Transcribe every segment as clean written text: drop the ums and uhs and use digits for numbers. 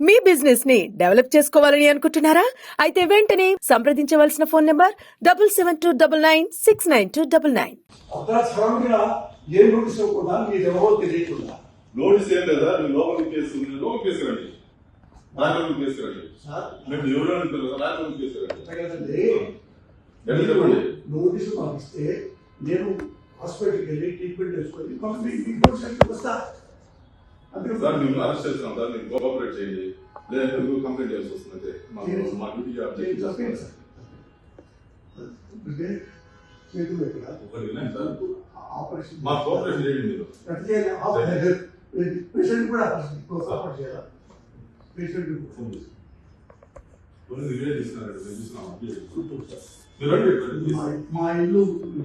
మీ business ని develop చేసుకోవాలని అనుకుంటున్నారా? అయితే వెంటనే సంప్రదించవలసిన ఫోన్ నంబర్ 7729969299. ఏ నోటీస్ ఇవ్వకుండా మీరు ఎవరో తెలియకుండా నోటీస్ ఏం లేదా మీరు లోపలికి తీసుకురండి రాజలోకి తీసుకురండి మేము ఎవరో రాజలోకి తీసుకురండి నోటీసు పంపిస్తే నేను హాస్పిటల్కి వెళ్ళి ట్రీట్మెంట్ చేసుకొని వస్తా అందుకే సార్ మేము అరెస్ట్ చేస్తున్నాం సార్ మీరు కోఆపరేట్ చేయండి లేదంటే మీరు కంప్లైంట్ చేయాల్సి వస్తుంది మా డ్యూటీ చేతులు ఎక్కడ ఆపరేషన్ మా కోఆపరేషన్ చేయండి మీరు పేషెంట్ కూడా సపోర్ట్ చేయాలి పేషెంట్ మా ఇల్లు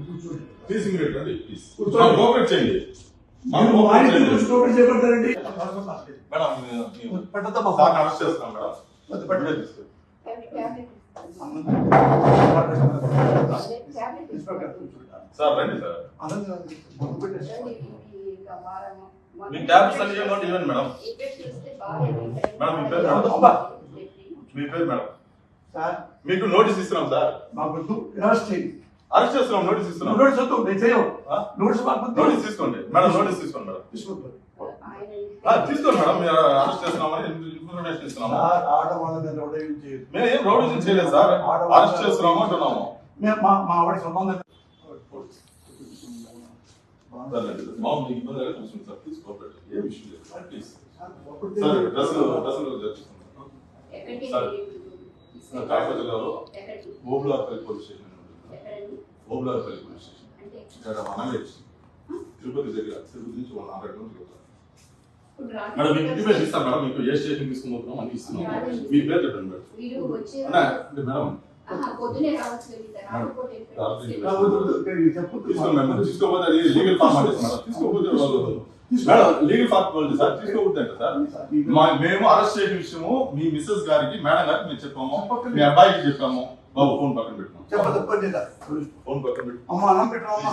కూర్చోండి తీసి మీరు రండి కోఆపరేట్ చేయండి చేపడతారండి అరెస్ట్ చేస్తున్నాం మేడం సార్ రండి సార్ మీ ట్యాబ్స్ అన్ని ఇవ్వండి మేడం మేడం మీ పేరు మేడం మీకు నోటీస్ ఇస్తున్నాం సార్ అరెస్ట్ చేస్తున్నాం నోటీస్ ఇస్తున్నాం నోటీస్ తీసుకోండి మేడం నోటీస్ తీసుకోండి మేడం తీసుకోండి మేడం మీరు అరెస్ట్ చేస్తున్నామని ఇన్ఫర్మేషన్ ఇస్తున్నాము మేము ఏం రౌడీజం చేయలేదు సార్ అరెస్ట్ చేస్తున్నాము అంటున్నాము మా ఆవిడ సంబంధం మామూలు ఇబ్బంది చూస్తుంది సార్ ప్లీజ్ కోఆపరేట్ ఏ విషయం లేదు సార్ ప్లీజ్ సార్ డ్రెస్సులు సార్ కాకప జిల్లాలో Obularpalli police station Obularpalli police station ఇక్కడ అనగేట్ తిరుపతి దగ్గర తిరుపతి నుంచి 100 కిలోమీటర్లు మేడం మీకు ఇంటి పేరు ఇస్తాను మేడం మీకు ఏ స్టేషన్ తీసుకుపోతున్నాం అని ఇస్తున్నాం మీ పేరు చెప్పండి మేడం మేడం తీసుకోపోతే అది లీగల్ ఫార్మాలిటీస్ మేడం తీసుకోపోతే మేడం లీగల్ ఫార్మాలిటీ సార్ తీసుకోవద్దు అంటే సార్ మేము అరెస్ట్ చేసిన విషయము మీ మిస్సెస్ గారికి మేడం గారికి మేము చెప్పాము మీ అబ్బాయికి చెప్పాము బాబు ఫోన్ పక్కన పెట్టుకున్నాం చెప్పండి ఫోన్ పక్కన పెట్టు అమ్మా అన్నం పెట్టమ్మా